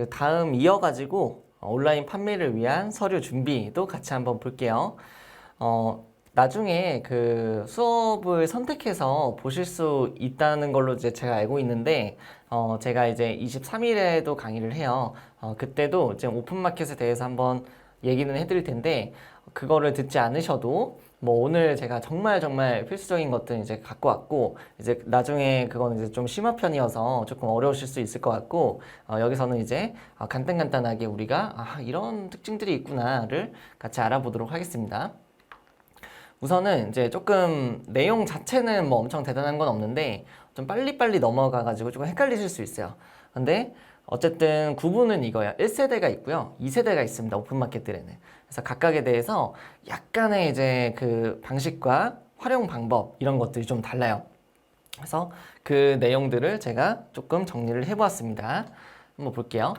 그 다음 이어가지고 온라인 판매를 위한 서류 준비도 같이 한번 볼게요. 나중에 그 수업을 선택해서 보실 수 있다는 걸로 이제 제가 알고 있는데, 제가 이제 23일에도 강의를 해요. 그때도 이제 오픈마켓에 대해서 한번 얘기는 해드릴 텐데, 그거를 듣지 않으셔도 뭐 오늘 제가 정말 필수적인 것들 이제 갖고 왔고, 이제 나중에 그거는 이제 좀 심화 편이어서 조금 어려우실 수 있을 것 같고, 여기서는 이제 간단하게 우리가 이런 특징들이 있구나를 같이 알아보도록 하겠습니다. 우선은 이제 조금 내용 자체는 뭐 엄청 대단한 건 없는데 좀 빨리빨리 넘어가가지고 조금 헷갈리실 수 있어요. 근데 어쨌든 구분은 이거야. 1세대가 있고요. 2세대가 있습니다. 오픈마켓들에는. 그래서 각각에 대해서 약간의 이제 그 방식과 활용 방법 이런 것들이 좀 달라요. 그래서 그 내용들을 제가 조금 정리를 해보았습니다. 한번 볼게요.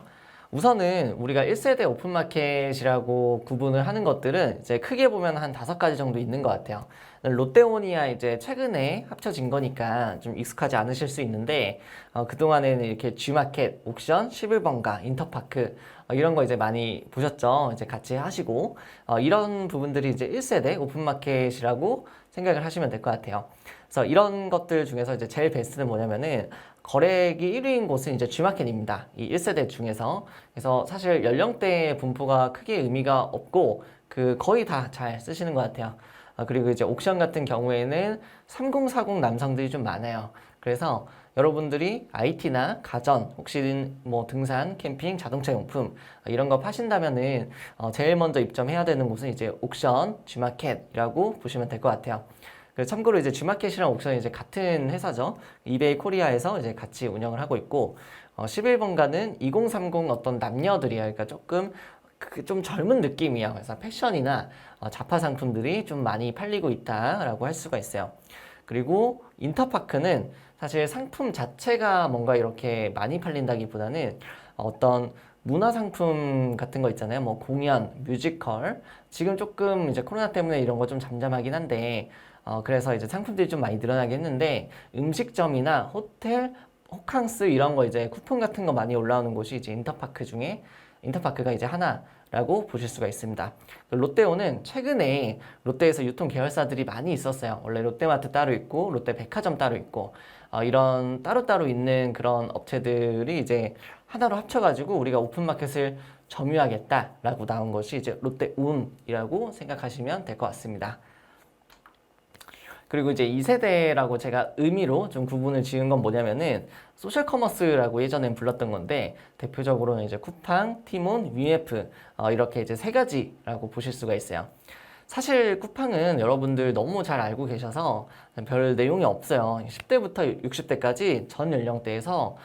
우선은 우리가 1세대 오픈마켓이라고 구분을 하는 것들은 이제 크게 보면 한 5가지 정도 있는 것 같아요. 롯데오니아 이제 최근에 합쳐진 거니까 좀 익숙하지 않으실 수 있는데, 그동안에는 이렇게 G마켓, 옥션, 11번가, 인터파크, 이런 거 이제 많이 보셨죠? 이제 같이 하시고, 이런 부분들이 이제 1세대 오픈마켓이라고 생각을 하시면 될 것 같아요. 그래서 이런 것들 중에서 이제 제일 베스트는 뭐냐면은 거래액이 1위인 곳은 이제 G마켓입니다. 이 1세대 중에서. 그래서 사실 연령대 분포가 크게 의미가 없고 그 거의 다 잘 쓰시는 것 같아요. 그리고 이제 옥션 같은 경우에는 3040 남성들이 좀 많아요. 그래서 여러분들이 IT나 가전, 혹시 뭐 등산, 캠핑, 자동차 용품 이런 거 파신다면은 제일 먼저 입점해야 되는 곳은 이제 옥션, G마켓이라고 보시면 될 것 같아요. 참고로 이제 G마켓이랑 옥션이 이제 같은 회사죠. 이베이 코리아에서 이제 같이 운영을 하고 있고, 11번가는 2030 어떤 남녀들이야. 그러니까 조금 좀 젊은 느낌이야. 그래서 패션이나 자파 상품들이 좀 많이 팔리고 있다라고 할 수가 있어요. 그리고 인터파크는 사실 상품 자체가 뭔가 이렇게 많이 팔린다기보다는 어떤 문화 상품 같은 거 있잖아요. 뭐 공연, 뮤지컬. 지금 조금 이제 코로나 때문에 이런 거 좀 잠잠하긴 한데, 그래서 이제 상품들이 좀 많이 늘어나긴 했는데, 음식점이나 호텔, 호캉스 이런 거 이제 쿠폰 같은 거 많이 올라오는 곳이 이제 인터파크 중에 인터파크가 이제 하나라고 보실 수가 있습니다. 롯데오는 최근에 롯데에서 유통 계열사들이 많이 있었어요. 원래 롯데마트 따로 있고 롯데백화점 따로 있고 이런 따로따로 있는 그런 업체들이 이제 하나로 합쳐가지고 우리가 오픈마켓을 점유하겠다라고 나온 것이 이제 롯데운이라고 생각하시면 될 것 같습니다. 그리고 이제 2세대라고 제가 의미로 좀 구분을 지은 건 뭐냐면은 소셜 커머스라고 예전엔 불렀던 건데 대표적으로는 이제 쿠팡, 티몬, 위메프 이렇게 이제 3가지라고 보실 수가 있어요. 사실 쿠팡은 여러분들 너무 잘 알고 계셔서 별 내용이 없어요. 10대부터 60대까지 전 연령대에서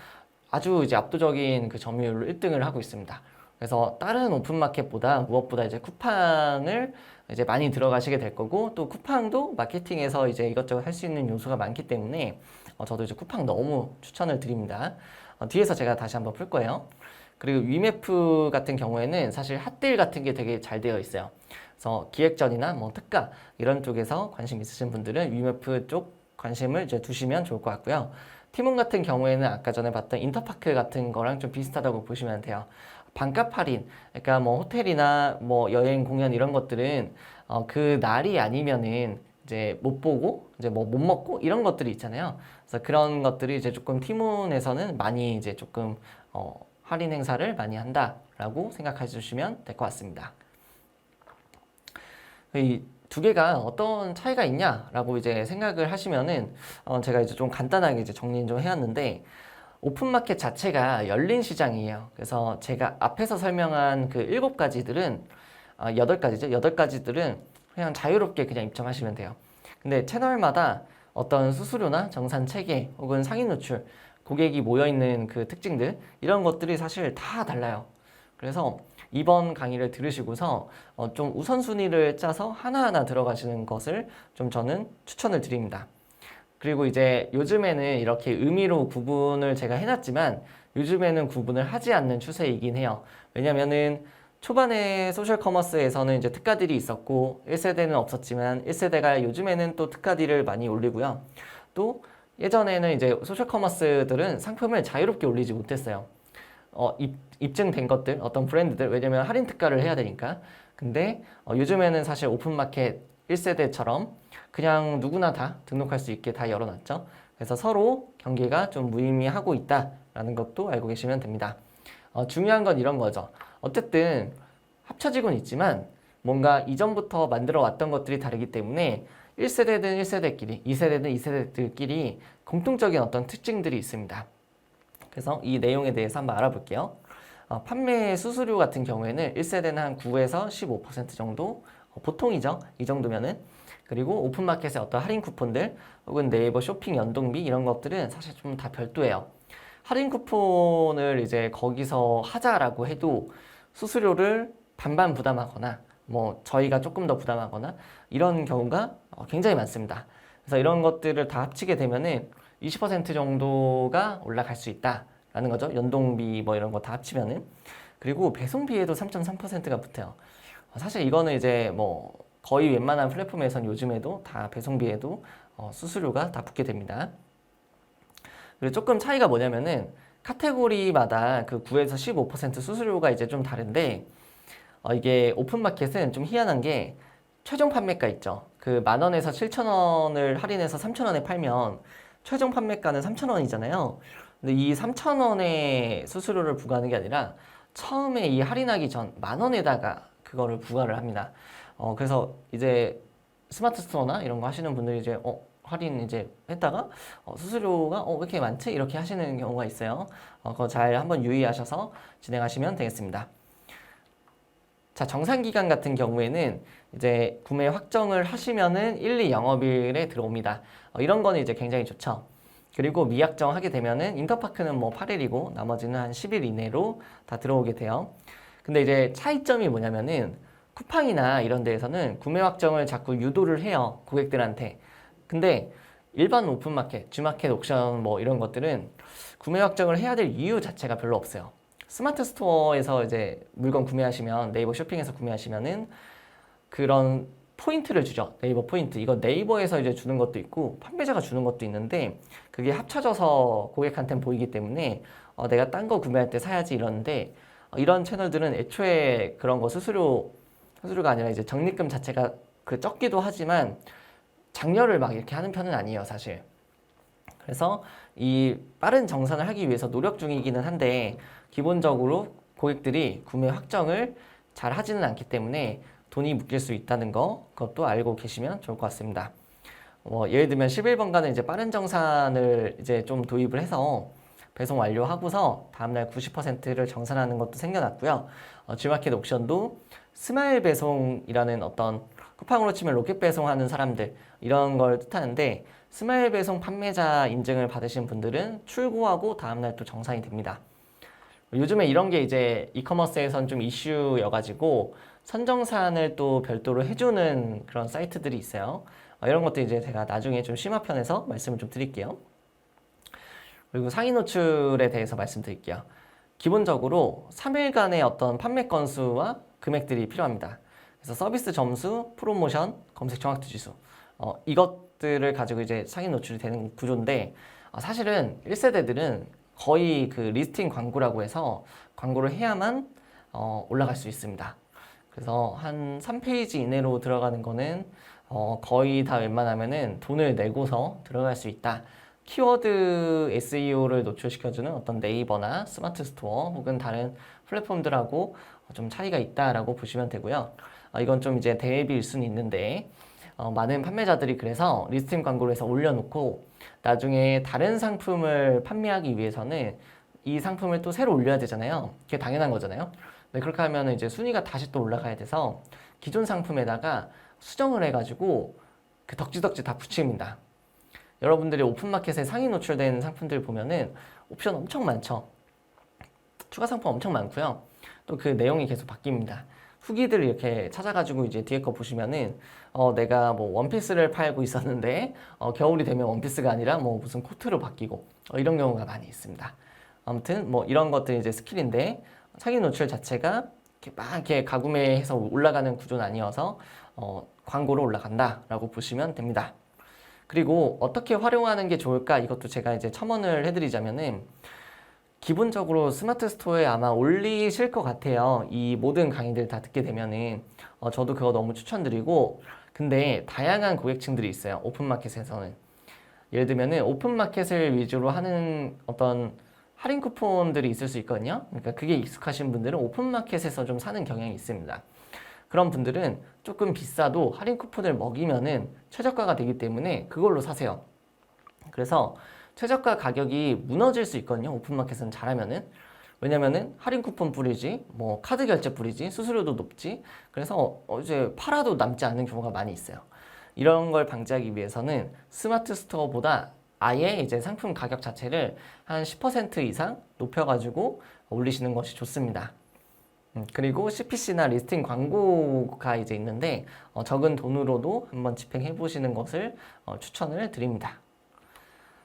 아주 이제 압도적인 그 점유율로 1등을 하고 있습니다. 그래서 다른 오픈마켓보다 무엇보다 이제 쿠팡을 이제 많이 들어가시게 될 거고, 또 쿠팡도 마케팅에서 이제 이것저것 할 수 있는 요소가 많기 때문에 저도 이제 쿠팡 너무 추천을 드립니다. 뒤에서 제가 다시 한번 풀 거예요. 그리고 위메프 같은 경우에는 사실 핫딜 같은 게 되게 잘 되어 있어요. 그래서 기획전이나 뭐 특가 이런 쪽에서 관심 있으신 분들은 위메프 쪽 관심을 이제 두시면 좋을 것 같고요. 티몬 같은 경우에는 아까 전에 봤던 인터파크 같은 거랑 좀 비슷하다고 보시면 돼요. 반값 할인, 그러니까 뭐 호텔이나 뭐 여행 공연 이런 것들은 그 날이 아니면은 이제 못 보고 이제 뭐 못 먹고 이런 것들이 있잖아요. 그래서 그런 것들이 이제 조금 티몬에서는 많이 이제 조금 할인 행사를 많이 한다라고 생각해 주시면 될 것 같습니다. 이 두 개가 어떤 차이가 있냐라고 이제 생각을 하시면은 제가 이제 좀 간단하게 이제 정리 좀 해왔는데, 오픈마켓 자체가 열린 시장이에요. 그래서 제가 앞에서 설명한 그 7가지들은 8가지죠. 8가지들은 그냥 자유롭게 그냥 입점하시면 돼요. 근데 채널마다 어떤 수수료나 정산 체계 혹은 상위 노출, 고객이 모여있는 그 특징들 이런 것들이 사실 다 달라요. 그래서 이번 강의를 들으시고서 좀 우선순위를 짜서 하나하나 들어가시는 것을 좀 저는 추천을 드립니다. 그리고 이제 요즘에는 이렇게 의미로 구분을 제가 해놨지만 요즘에는 구분을 하지 않는 추세이긴 해요. 왜냐면은 초반에 소셜 커머스에서는 이제 특가딜이 있었고 1세대는 없었지만 1세대가 요즘에는 또 특가딜을 많이 올리고요. 또 예전에는 이제 소셜 커머스들은 상품을 자유롭게 올리지 못했어요. 입증된 것들, 어떤 브랜드들, 왜냐면 할인 특가를 해야 되니까. 근데 요즘에는 사실 오픈마켓 1세대처럼 그냥 누구나 다 등록할 수 있게 다 열어놨죠. 그래서 서로 경계가 좀 무의미하고 있다라는 것도 알고 계시면 됩니다. 중요한 건 이런 거죠. 어쨌든 합쳐지곤 있지만 뭔가 이전부터 만들어 왔던 것들이 다르기 때문에 1세대든 1세대끼리, 2세대든 2세대들끼리 공통적인 어떤 특징들이 있습니다. 그래서 이 내용에 대해서 한번 알아볼게요. 판매 수수료 같은 경우에는 1세대는 한 9에서 15% 정도, 보통이죠. 이 정도면은. 그리고 오픈마켓의 어떤 할인 쿠폰들 혹은 네이버 쇼핑 연동비 이런 것들은 사실 좀 다 별도예요. 할인 쿠폰을 이제 거기서 하자라고 해도 수수료를 반반 부담하거나 뭐 저희가 조금 더 부담하거나 이런 경우가 굉장히 많습니다. 그래서 이런 것들을 다 합치게 되면은 20% 정도가 올라갈 수 있다라는 거죠. 연동비 뭐 이런 거 다 합치면은. 그리고 배송비에도 3.3%가 붙어요. 사실 이거는 이제 뭐 거의 웬만한 플랫폼에선 요즘에도 다 배송비에도 수수료가 다 붙게 됩니다. 그리고 조금 차이가 뭐냐면은 카테고리마다 그 9에서 15% 수수료가 이제 좀 다른데 이게 오픈마켓은 좀 희한한 게 최종 판매가 있죠. 그 10,000원에서 7,000원을 할인해서 3,000원에 팔면 최종 판매가는 3,000원이잖아요. 근데 이 3,000원의 수수료를 부과하는 게 아니라 처음에 이 할인하기 전 10,000원에다가 그거를 부과를 합니다. 그래서 이제 스마트 스토어나 이런 거 하시는 분들이 이제 할인 이제 했다가 수수료가 왜 이렇게 많지? 이렇게 하시는 경우가 있어요. 그거 잘 한번 유의하셔서 진행하시면 되겠습니다. 자, 정산기간 같은 경우에는 이제 구매 확정을 하시면은 1, 2 영업일에 들어옵니다. 이런 거는 이제 굉장히 좋죠. 그리고 미확정 하게 되면은 인터파크는 뭐 8일이고 나머지는 한 10일 이내로 다 들어오게 돼요. 근데 이제 차이점이 뭐냐면은 쿠팡이나 이런 데에서는 구매 확정을 자꾸 유도를 해요. 고객들한테. 근데 일반 오픈마켓, G마켓, 옥션 뭐 이런 것들은 구매 확정을 해야 될 이유 자체가 별로 없어요. 스마트 스토어에서 이제 물건 구매하시면 네이버 쇼핑에서 구매하시면은 그런 포인트를 주죠. 네이버 포인트. 이거 네이버에서 이제 주는 것도 있고 판매자가 주는 것도 있는데 그게 합쳐져서 고객한테는 보이기 때문에 내가 딴 거 구매할 때 사야지 이러는데 이런 채널들은 애초에 그런 거 수수료가 아니라 이제 적립금 자체가 그 적기도 하지만 장려를 막 이렇게 하는 편은 아니에요, 사실. 그래서 이 빠른 정산을 하기 위해서 노력 중이기는 한데 기본적으로 고객들이 구매 확정을 잘 하지는 않기 때문에 돈이 묶일 수 있다는 거 그것도 알고 계시면 좋을 것 같습니다. 예를 들면 11번가는 이제 빠른 정산을 이제 좀 도입을 해서 배송 완료하고서 다음날 90%를 정산하는 것도 생겨났고요. G마켓 옥션도 스마일 배송이라는 어떤 쿠팡으로 치면 로켓 배송하는 사람들 이런 걸 뜻하는데 스마일 배송 판매자 인증을 받으신 분들은 출고하고 다음날 또 정산이 됩니다. 요즘에 이런 게 이제 이커머스에선 좀 이슈여가지고 선정산을 또 별도로 해주는 그런 사이트들이 있어요. 이런 것도 이제 제가 나중에 좀 심화편에서 말씀을 좀 드릴게요. 그리고 상위 노출에 대해서 말씀드릴게요. 기본적으로 3일간의 어떤 판매 건수와 금액들이 필요합니다. 그래서 서비스 점수, 프로모션, 검색 정확도 지수 이것들을 가지고 이제 상위 노출이 되는 구조인데 사실은 1세대들은 거의 그 리스팅 광고라고 해서 광고를 해야만 올라갈 수 있습니다. 그래서 한 3페이지 이내로 들어가는 거는 거의 다 웬만하면은 돈을 내고서 들어갈 수 있다. 키워드 SEO를 노출시켜주는 어떤 네이버나 스마트 스토어 혹은 다른 플랫폼들하고 좀 차이가 있다라고 보시면 되고요. 이건 좀 이제 대비일 수는 있는데 많은 판매자들이 그래서 리스팅 광고를 해서 올려놓고 나중에 다른 상품을 판매하기 위해서는 이 상품을 또 새로 올려야 되잖아요. 그게 당연한 거잖아요. 네, 그렇게 하면 이제 순위가 다시 또 올라가야 돼서 기존 상품에다가 수정을 해가지고 그 덕지덕지 다 붙입니다. 여러분들이 오픈마켓에 상위 노출된 상품들 보면은 옵션 엄청 많죠. 추가 상품 엄청 많고요. 또 그 내용이 계속 바뀝니다. 후기들 이렇게 찾아가지고 이제 뒤에 거 보시면은 내가 뭐 원피스를 팔고 있었는데 겨울이 되면 원피스가 아니라 뭐 무슨 코트로 바뀌고 이런 경우가 많이 있습니다. 아무튼 뭐 이런 것들이 이제 스킬인데 상위 노출 자체가 이렇게 막 이렇게 가구매해서 올라가는 구조는 아니어서 광고로 올라간다라고 보시면 됩니다. 그리고 어떻게 활용하는 게 좋을까? 이것도 제가 이제 첨언을 해드리자면은 기본적으로 스마트 스토어에 아마 올리실 것 같아요. 이 모든 강의들 다 듣게 되면은 저도 그거 너무 추천드리고, 근데 다양한 고객층들이 있어요. 오픈마켓에서는. 예를 들면은 오픈마켓을 위주로 하는 어떤 할인 쿠폰들이 있을 수 있거든요. 그러니까 그게 익숙하신 분들은 오픈마켓에서 좀 사는 경향이 있습니다. 그런 분들은 조금 비싸도 할인 쿠폰을 먹이면은 최저가가 되기 때문에 그걸로 사세요. 그래서 최저가 가격이 무너질 수 있거든요. 오픈마켓은 잘하면은. 왜냐면은 할인 쿠폰 뿌리지, 뭐 카드 결제 뿌리지, 수수료도 높지. 그래서 이제 팔아도 남지 않는 경우가 많이 있어요. 이런 걸 방지하기 위해서는 스마트 스토어보다 아예 이제 상품 가격 자체를 한 10% 이상 높여가지고 올리시는 것이 좋습니다. 그리고 CPC나 리스팅 광고가 이제 있는데 적은 돈으로도 한번 집행해 보시는 것을 추천을 드립니다.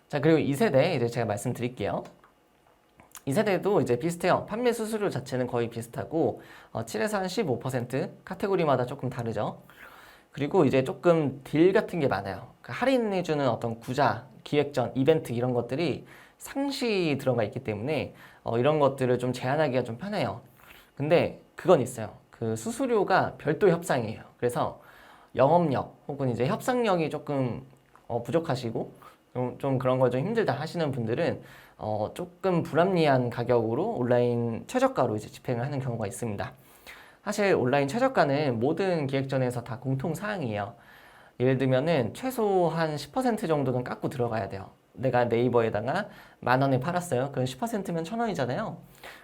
자, 그리고 2세대 이제 제가 말씀드릴게요. 2세대도 이제 비슷해요. 판매 수수료 자체는 거의 비슷하고 7에서 한 15% 카테고리마다 조금 다르죠. 그리고 이제 조금 딜 같은 게 많아요. 그러니까 할인해주는 어떤 구자, 기획전, 이벤트 이런 것들이 상시 들어가 있기 때문에 이런 것들을 좀 제한하기가 좀 편해요. 근데 그건 있어요. 그 수수료가 별도 협상이에요. 그래서 영업력 혹은 이제 협상력이 조금 부족하시고 좀 그런 걸 좀 힘들다 하시는 분들은 조금 불합리한 가격으로 온라인 최저가로 이제 집행을 하는 경우가 있습니다. 사실 온라인 최저가는 모든 기획전에서 다 공통 사항이에요. 예를 들면은 최소 한 10% 정도는 깎고 들어가야 돼요. 내가 네이버에다가 10,000원에 팔았어요. 그럼 10%면 1,000원이잖아요.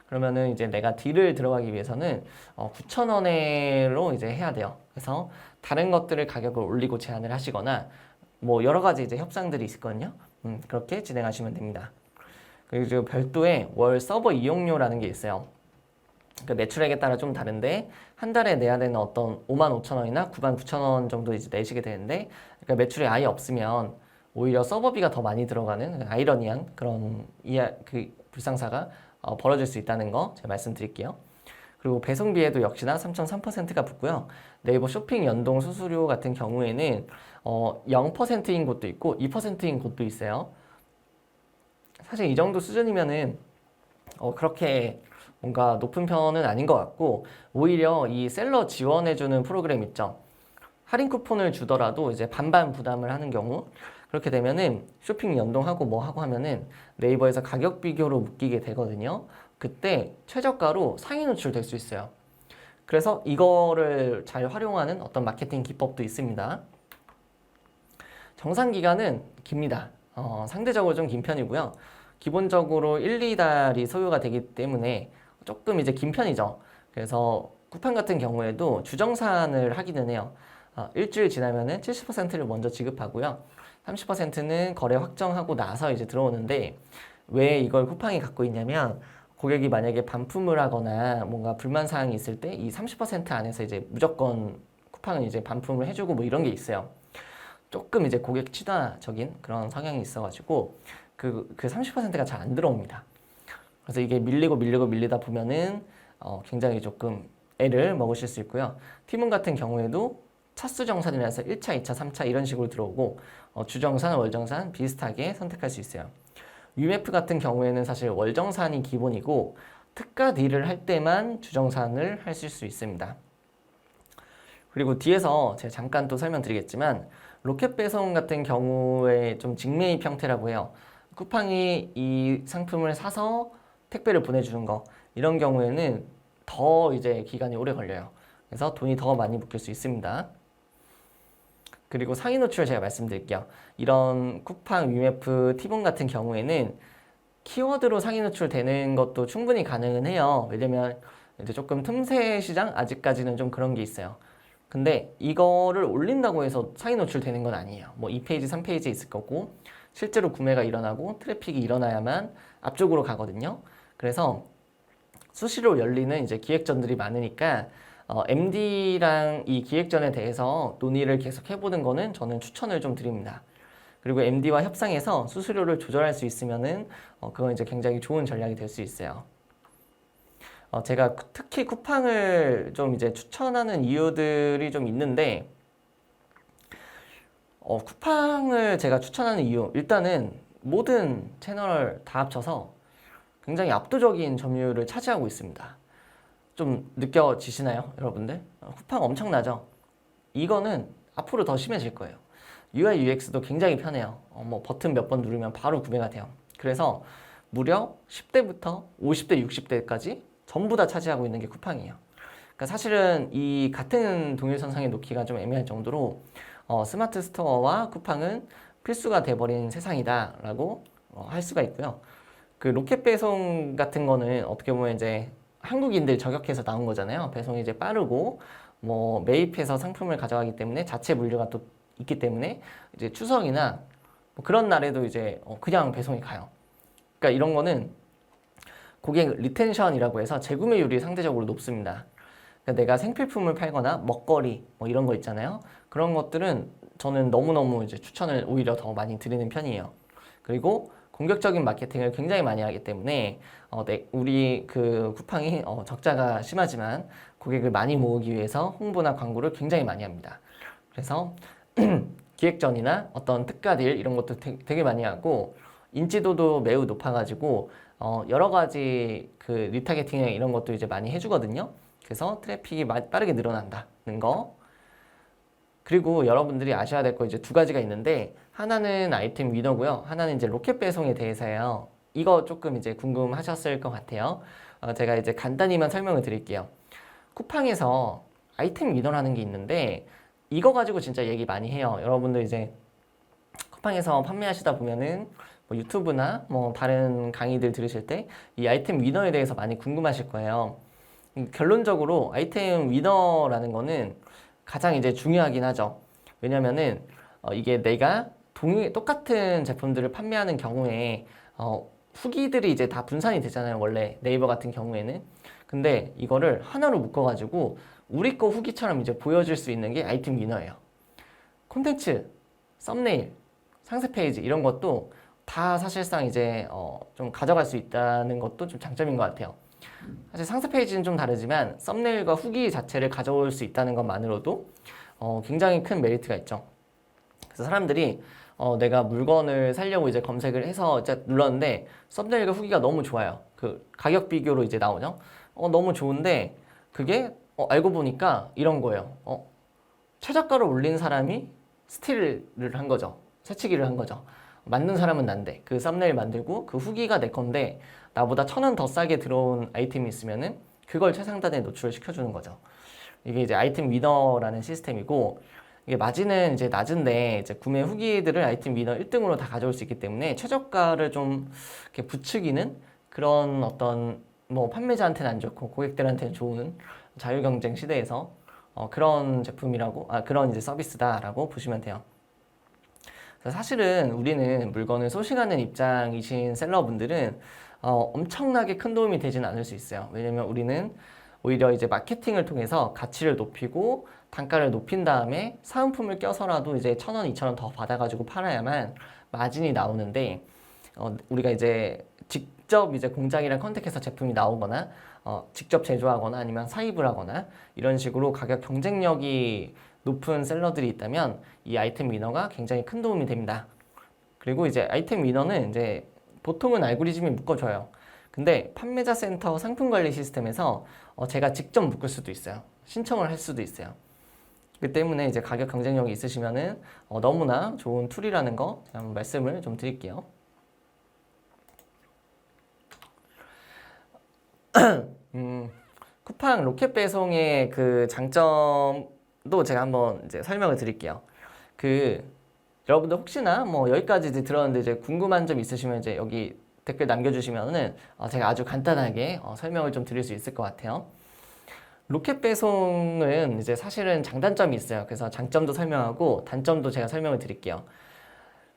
그러면은 이제 내가 딜을 들어가기 위해서는 9,000원으로 이제 해야 돼요. 그래서 다른 것들을 가격을 올리고 제한을 하시거나 뭐 여러 가지 이제 협상들이 있거든요. 그렇게 진행하시면 됩니다. 그리고 별도의 월 서버 이용료라는 게 있어요. 그 매출액에 따라 좀 다른데 한 달에 내야 되는 어떤 55,000원이나 99,000원 정도 이제 내시게 되는데, 그러니까 매출이 아예 없으면 오히려 서버비가 더 많이 들어가는 아이러니한 그런 그 불상사가 벌어질 수 있다는 거 제가 말씀드릴게요. 그리고 배송비에도 역시나 3.3%가 붙고요. 네이버 쇼핑 연동 수수료 같은 경우에는 0%인 곳도 있고 2%인 곳도 있어요. 사실 이 정도 수준이면은 그렇게 뭔가 높은 편은 아닌 것 같고, 오히려 이 셀러 지원해주는 프로그램 있죠. 할인 쿠폰을 주더라도 이제 반반 부담을 하는 경우, 그렇게 되면은 쇼핑 연동하고 뭐 하고 하면은 네이버에서 가격 비교로 묶이게 되거든요. 그때 최저가로 상위 노출될 수 있어요. 그래서 이거를 잘 활용하는 어떤 마케팅 기법도 있습니다. 정상 기간은 깁니다. 상대적으로 좀 긴 편이고요. 기본적으로 1, 2달이 소요가 되기 때문에 조금 이제 긴 편이죠. 그래서 쿠팡 같은 경우에도 주정산을 하기는 해요. 일주일 지나면은 70%를 먼저 지급하고요. 30%는 거래 확정하고 나서 이제 들어오는데, 왜 이걸 쿠팡이 갖고 있냐면, 고객이 만약에 반품을 하거나 뭔가 불만 사항이 있을 때 이 30% 안에서 이제 무조건 쿠팡은 이제 반품을 해주고 뭐 이런 게 있어요. 조금 이제 고객 친화적인 그런 성향이 있어가지고 그 30%가 잘 안 들어옵니다. 그래서 이게 밀리다 보면은 굉장히 조금 애를 먹으실 수 있고요. 티몬 같은 경우에도 차수 정산이라서 1차, 2차, 3차 이런 식으로 들어오고 주정산, 월정산 비슷하게 선택할 수 있어요. UMF 같은 경우에는 사실 월정산이 기본이고 특가 딜을 할 때만 주정산을 하실 수 있습니다. 그리고 뒤에서 제가 잠깐 또 설명드리겠지만, 로켓 배송 같은 경우에 좀 직매입 형태라고 해요. 쿠팡이 이 상품을 사서 택배를 보내주는 거, 이런 경우에는 더 이제 기간이 오래 걸려요. 그래서 돈이 더 많이 묶일 수 있습니다. 그리고 상위 노출 제가 말씀드릴게요. 이런 쿠팡, UMF, 티본 같은 경우에는 키워드로 상위 노출 되는 것도 충분히 가능은 해요. 왜냐면 이제 조금 틈새 시장 아직까지는 좀 그런 게 있어요. 근데 이거를 올린다고 해서 상위 노출되는 건 아니에요. 뭐 2페이지, 3페이지 있을 거고, 실제로 구매가 일어나고 트래픽이 일어나야만 앞쪽으로 가거든요. 그래서 수시로 열리는 이제 기획전들이 많으니까 MD랑 이 기획전에 대해서 논의를 계속 해보는 거는 저는 추천을 좀 드립니다. 그리고 MD와 협상해서 수수료를 조절할 수 있으면은 그건 이제 굉장히 좋은 전략이 될 수 있어요. 제가 특히 쿠팡을 좀 이제 추천하는 이유들이 좀 있는데, 쿠팡을 제가 추천하는 이유, 일단은 모든 채널 다 합쳐서 굉장히 압도적인 점유율을 차지하고 있습니다. 좀 느껴지시나요, 여러분들? 쿠팡 엄청나죠? 이거는 앞으로 더 심해질 거예요. UI, UX도 굉장히 편해요. 뭐 버튼 몇 번 누르면 바로 구매가 돼요. 그래서 무려 10대부터 50대, 60대까지 전부 다 차지하고 있는 게 쿠팡이에요. 그러니까 사실은 이 같은 동일선상에 놓기가 좀 애매할 정도로 스마트 스토어와 쿠팡은 필수가 돼버린 세상이다라고 할 수가 있고요. 그 로켓 배송 같은 거는 어떻게 보면 이제 한국인들 저격해서 나온 거잖아요. 배송이 이제 빠르고 뭐 매입해서 상품을 가져가기 때문에 자체 물류가 또 있기 때문에 이제 추석이나 뭐 그런 날에도 이제 그냥 배송이 가요. 그러니까 이런 거는 고객 리텐션이라고 해서 재구매율이 상대적으로 높습니다. 그러니까 내가 생필품을 팔거나 먹거리 뭐 이런 거 있잖아요. 그런 것들은 저는 너무너무 이제 추천을 오히려 더 많이 드리는 편이에요. 그리고 공격적인 마케팅을 굉장히 많이 하기 때문에 우리 그 쿠팡이 적자가 심하지만 고객을 많이 모으기 위해서 홍보나 광고를 굉장히 많이 합니다. 그래서 기획전이나 어떤 특가딜 이런 것도 되게 많이 하고 인지도도 매우 높아가지고 여러 가지 그 리타게팅 이런 것도 이제 많이 해주거든요. 그래서 트래픽이 빠르게 늘어난다는 거. 그리고 여러분들이 아셔야 될 거 이제 두 가지가 있는데 하나는 아이템 위너고요. 하나는 이제 로켓 배송에 대해서예요. 이거 조금 이제 궁금하셨을 것 같아요. 제가 이제 간단히만 설명을 드릴게요. 쿠팡에서 아이템 위너라는 게 있는데 이거 가지고 진짜 얘기 많이 해요. 여러분들 이제 쿠팡에서 판매하시다 보면은 뭐 유튜브나 뭐 다른 강의들 들으실 때 이 아이템 위너에 대해서 많이 궁금하실 거예요. 결론적으로 아이템 위너라는 거는 가장 이제 중요하긴 하죠. 왜냐면은 이게 내가 똑같은 제품들을 판매하는 경우에 후기들이 이제 다 분산이 되잖아요. 원래 네이버 같은 경우에는. 근데 이거를 하나로 묶어가지고 우리 거 후기처럼 이제 보여줄 수 있는 게 아이템 위너예요. 콘텐츠, 썸네일, 상세 페이지 이런 것도 다 사실상 이제 좀 가져갈 수 있다는 것도 좀 장점인 것 같아요. 사실 상세 페이지는 좀 다르지만 썸네일과 후기 자체를 가져올 수 있다는 것만으로도 굉장히 큰 메리트가 있죠. 그래서 사람들이 내가 물건을 사려고 이제 검색을 해서 이제 눌렀는데 썸네일과 후기가 너무 좋아요. 그 가격 비교로 이제 나오죠. 너무 좋은데 그게 알고 보니까 이런 거예요. 최저가를 올린 사람이 스틸을 한 거죠. 새치기를 한 거죠. 만든 사람은 난데 그 썸네일 만들고 그 후기가 내 건데 나보다 1,000원 더 싸게 들어온 아이템이 있으면은 그걸 최상단에 노출을 시켜주는 거죠. 이게 이제 아이템 위너라는 시스템이고 이게 마진은 이제 낮은데 이제 구매 후기들을 아이템 위너 1등으로 다 가져올 수 있기 때문에 최저가를 좀 이렇게 부추기는 그런 어떤 뭐 판매자한테는 안 좋고 고객들한테는 좋은 자유 경쟁 시대에서 그런 제품이라고 그런 이제 서비스다라고 보시면 돼요. 사실은 우리는 물건을 소싱하는 입장이신 셀러분들은 엄청나게 큰 도움이 되지는 않을 수 있어요. 왜냐면 우리는 오히려 이제 마케팅을 통해서 가치를 높이고 단가를 높인 다음에 사은품을 껴서라도 이제 1,000원, 2,000원 더 받아가지고 팔아야만 마진이 나오는데 우리가 이제 직접 이제 공장이랑 컨택해서 제품이 나오거나 직접 제조하거나 아니면 사입을 하거나 이런 식으로 가격 경쟁력이 높은 셀러들이 있다면 이 아이템 위너가 굉장히 큰 도움이 됩니다. 그리고 이제 아이템 위너는 이제 보통은 알고리즘이 묶어줘요. 근데 판매자 센터 상품 관리 시스템에서 제가 직접 묶을 수도 있어요. 신청을 할 수도 있어요. 그 때문에 이제 가격 경쟁력이 있으시면은 너무나 좋은 툴이라는 거 제가 한번 말씀을 좀 드릴게요. 쿠팡 로켓 배송의 그 장점도 제가 한번 이제 설명을 드릴게요. 여러분들 혹시나 뭐 여기까지 들었는데 이제 궁금한 점 있으시면 이제 여기 댓글 남겨주시면은 제가 아주 간단하게 설명을 좀 드릴 수 있을 것 같아요. 로켓 배송은 이제 사실은 장단점이 있어요. 그래서 장점도 설명하고 단점도 제가 설명을 드릴게요.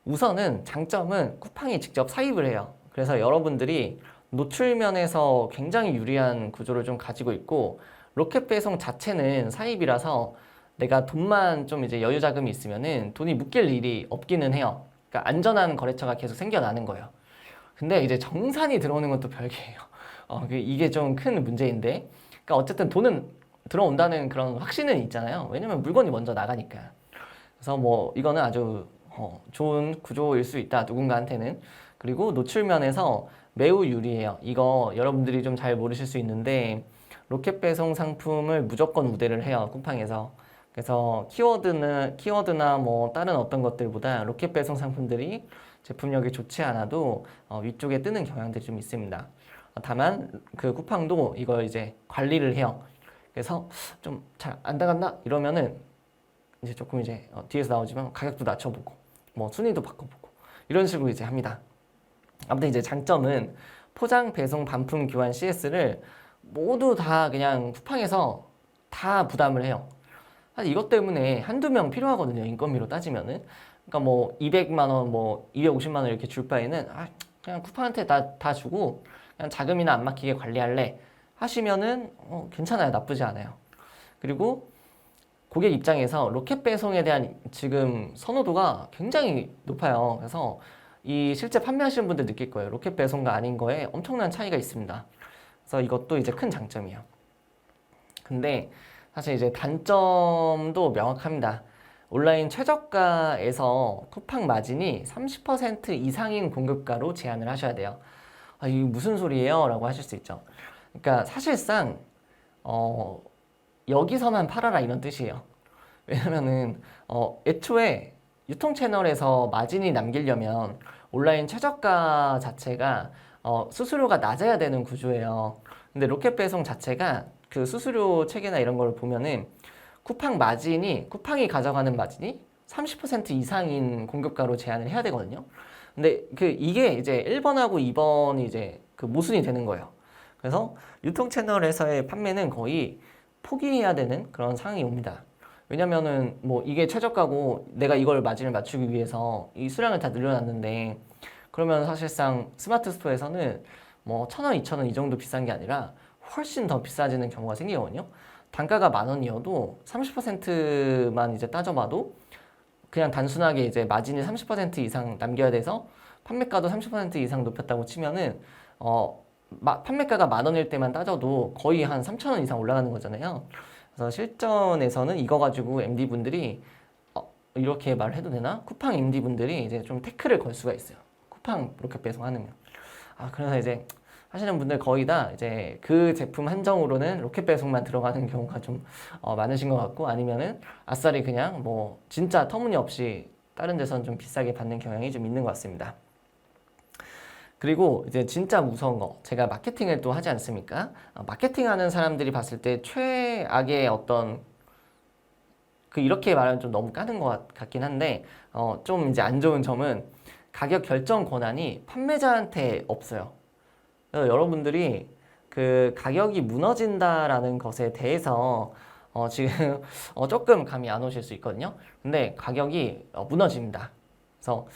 우선은 장점은 쿠팡이 직접 사입을 해요. 그래서 여러분들이 노출면에서 굉장히 유리한 구조를 좀 가지고 있고 로켓 배송 자체는 사입이라서 내가 돈만 좀 이제 여유 자금이 있으면은 돈이 묶일 일이 없기는 해요. 그러니까 안전한 거래처가 계속 생겨나는 거예요. 근데 이제 정산이 들어오는 것도 별개예요. 이게 좀 큰 문제인데. 그러니까 어쨌든 돈은 들어온다는 그런 확신은 있잖아요. 왜냐면 물건이 먼저 나가니까. 그래서 뭐 이거는 아주 좋은 구조일 수 있다. 누군가한테는. 그리고 노출면에서 매우 유리해요. 이거 여러분들이 좀 잘 모르실 수 있는데 로켓 배송 상품을 무조건 우대를 해요. 쿠팡에서. 그래서 키워드나 뭐 다른 어떤 것들보다 로켓 배송 상품들이 제품력이 좋지 않아도 위쪽에 뜨는 경향들이 좀 있습니다. 다만 그 쿠팡도 이걸 이제 관리를 해요. 그래서 좀 잘 안 나간다 이러면은 이제 조금 이제 뒤에서 나오지만 가격도 낮춰보고 뭐 순위도 바꿔보고 이런 식으로 이제 합니다. 아무튼 이제 장점은 포장, 배송, 반품, 교환, CS를 모두 다 그냥 쿠팡에서 다 부담을 해요. 사실 이것 때문에 한두 명 필요하거든요. 인건비로 따지면은. 그러니까 뭐 200만 원, 뭐 250만 원 이렇게 줄 바에는 그냥 쿠팡한테 다 주고 그냥 자금이나 안 막히게 관리할래 하시면은 괜찮아요. 나쁘지 않아요. 그리고 고객 입장에서 로켓 배송에 대한 지금 선호도가 굉장히 높아요. 그래서 이 실제 판매하시는 분들 느낄 거예요. 로켓 배송과 아닌 거에 엄청난 차이가 있습니다. 그래서 이것도 이제 큰 장점이에요. 근데 사실 이제 단점도 명확합니다. 온라인 최저가에서 쿠팡 마진이 30% 이상인 공급가로 제한을 하셔야 돼요. 이게 무슨 소리예요? 라고 하실 수 있죠. 그러니까 사실상 여기서만 팔아라 이런 뜻이에요. 왜냐면은 애초에 유통 채널에서 마진이 남기려면 온라인 최저가 자체가 수수료가 낮아야 되는 구조예요. 근데 로켓 배송 자체가 그 수수료 체계나 이런 걸 보면은 쿠팡이 가져가는 마진이 30% 이상인 공급가로 제한을 해야 되거든요. 근데 이게 이제 1번하고 2번이 이제 그 모순이 되는 거예요. 그래서 유통 채널에서의 판매는 거의 포기해야 되는 그런 상황이 옵니다. 왜냐면은 뭐 이게 최저가고 내가 이걸 마진을 맞추기 위해서 이 수량을 다 늘려놨는데 그러면 사실상 스마트 스토어에서는 뭐 1,000원, 2,000원 이 정도 비싼 게 아니라 훨씬 더 비싸지는 경우가 생기거든요. 단가가 10,000원이어도 30%만 이제 따져봐도 그냥 단순하게 이제 마진이 30% 이상 남겨야 돼서 판매가도 30% 이상 높였다고 치면은 판매가가 10,000원일 때만 따져도 거의 한 3,000원 이상 올라가는 거잖아요. 그래서 실전에서는 이거 가지고 MD분들이 이렇게 말을 해도 되나? 쿠팡 MD분들이 이제 좀 태클을 걸 수가 있어요. 쿠팡 로켓 배송하는 거. 그래서 이제 하시는 분들 거의 다 이제 그 제품 한정으로는 로켓 배송만 들어가는 경우가 좀 많으신 것 같고 아니면은 아싸리 그냥 뭐 진짜 터무니없이 다른 데서는 좀 비싸게 받는 경향이 좀 있는 것 같습니다. 그리고 이제 진짜 무서운 거 제가 마케팅을 또 하지 않습니까? 마케팅하는 사람들이 봤을 때 최악의 어떤 이렇게 말하면 좀 너무 까는 것 같긴 한데 좀 이제 안 좋은 점은 가격 결정 권한이 판매자한테 없어요. 그래서 여러분들이 그 가격이 무너진다라는 것에 대해서 지금 조금 감이 안 오실 수 있거든요. 근데 가격이 무너집니다. 그래서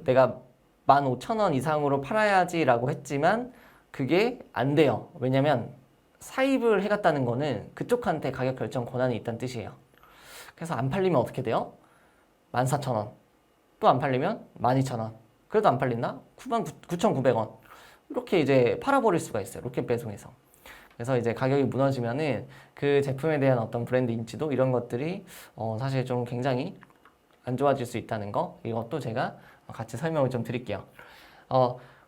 내가 15,000원 이상으로 팔아야지라고 했지만 그게 안 돼요. 왜냐면 사입을 해갔다는 거는 그쪽한테 가격 결정 권한이 있다는 뜻이에요. 그래서 안 팔리면 어떻게 돼요? 14,000원. 또 안 팔리면 12,000원. 그래도 안 팔린다? 99,900원. 이렇게 이제 팔아버릴 수가 있어요. 로켓 배송에서. 그래서 이제 가격이 무너지면은 그 제품에 대한 어떤 브랜드 인지도 이런 것들이 사실 좀 굉장히 안 좋아질 수 있다는 거. 이것도 제가 같이 설명을 좀 드릴게요.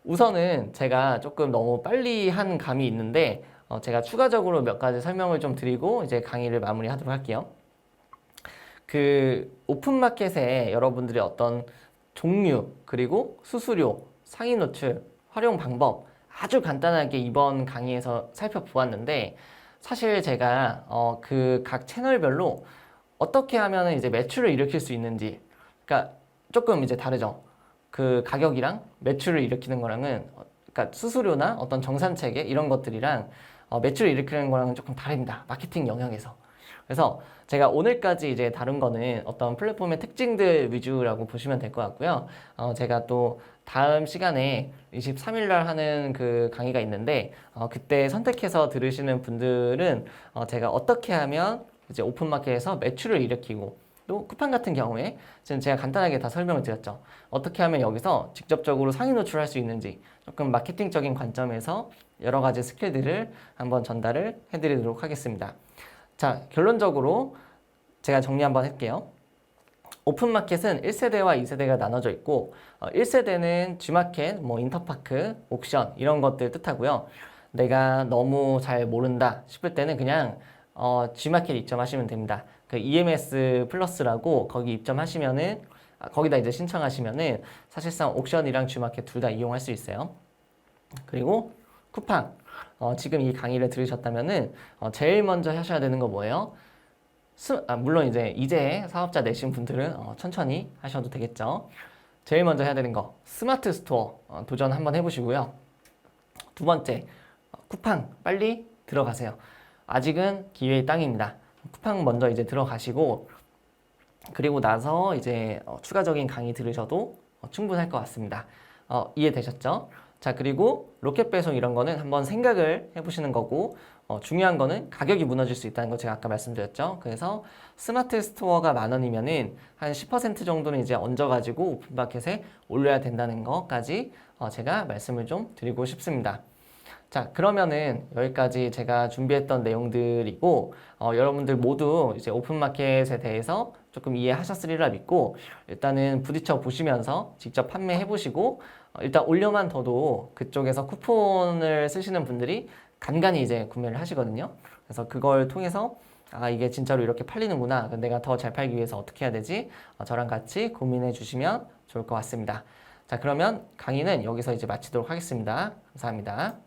우선은 제가 조금 너무 빨리 한 감이 있는데 제가 추가적으로 몇 가지 설명을 좀 드리고 이제 강의를 마무리하도록 할게요. 오픈마켓에 여러분들의 어떤 종류 그리고 수수료, 상위 노출, 활용 방법 아주 간단하게 이번 강의에서 살펴보았는데 사실 제가 각 채널별로 어떻게 하면 이제 매출을 일으킬 수 있는지 그러니까 조금 이제 다르죠. 가격이랑 매출을 일으키는 거랑은 그러니까 수수료나 어떤 정산 체계 이런 것들이랑 매출을 일으키는 거랑은 조금 다릅니다. 마케팅 영역에서. 그래서 제가 오늘까지 이제 다룬 거는 어떤 플랫폼의 특징들 위주라고 보시면 될 것 같고요. 제가 또 다음 시간에 23일 날 하는 그 강의가 있는데 그때 선택해서 들으시는 분들은 제가 어떻게 하면 이제 오픈마켓에서 매출을 일으키고 또 쿠팡 같은 경우에 지금 제가 간단하게 다 설명을 드렸죠. 어떻게 하면 여기서 직접적으로 상위 노출할 수 있는지 조금 마케팅적인 관점에서 여러 가지 스킬들을 한번 전달을 해드리도록 하겠습니다. 자, 결론적으로 제가 정리 한번 할게요. 오픈마켓은 1세대와 2세대가 나눠져 있고 1세대는 G마켓, 뭐 인터파크, 옥션 이런 것들 뜻하고요. 내가 너무 잘 모른다 싶을 때는 그냥 G마켓 입점하시면 됩니다. 그 EMS 플러스라고 거기 입점하시면은 거기다 이제 신청하시면은 사실상 옥션이랑 G마켓 둘 다 이용할 수 있어요. 그리고 쿠팡. 지금 이 강의를 들으셨다면은 제일 먼저 하셔야 되는 거 뭐예요? 물론 이제 사업자 내신 분들은 천천히 하셔도 되겠죠. 제일 먼저 해야 되는 거 스마트 스토어 도전 한번 해보시고요. 두 번째 쿠팡 빨리 들어가세요. 아직은 기회의 땅입니다. 쿠팡 먼저 이제 들어가시고 그리고 나서 이제 추가적인 강의 들으셔도 충분할 것 같습니다. 이해되셨죠? 자, 그리고 로켓 배송 이런 거는 한번 생각을 해보시는 거고 중요한 거는 가격이 무너질 수 있다는 거 제가 아까 말씀드렸죠. 그래서 스마트 스토어가 10,000원이면은 한 10% 정도는 이제 얹어가지고 오픈마켓에 올려야 된다는 것까지 제가 말씀을 좀 드리고 싶습니다. 자, 그러면은 여기까지 제가 준비했던 내용들이고 여러분들 모두 이제 오픈마켓에 대해서 조금 이해하셨으리라 믿고 일단은 부딪혀 보시면서 직접 판매해 보시고 일단 올려만 둬도 그쪽에서 쿠폰을 쓰시는 분들이 간간히 이제 구매를 하시거든요. 그래서 그걸 통해서 이게 진짜로 이렇게 팔리는구나. 내가 더 잘 팔기 위해서 어떻게 해야 되지? 저랑 같이 고민해 주시면 좋을 것 같습니다. 자, 그러면 강의는 여기서 이제 마치도록 하겠습니다. 감사합니다.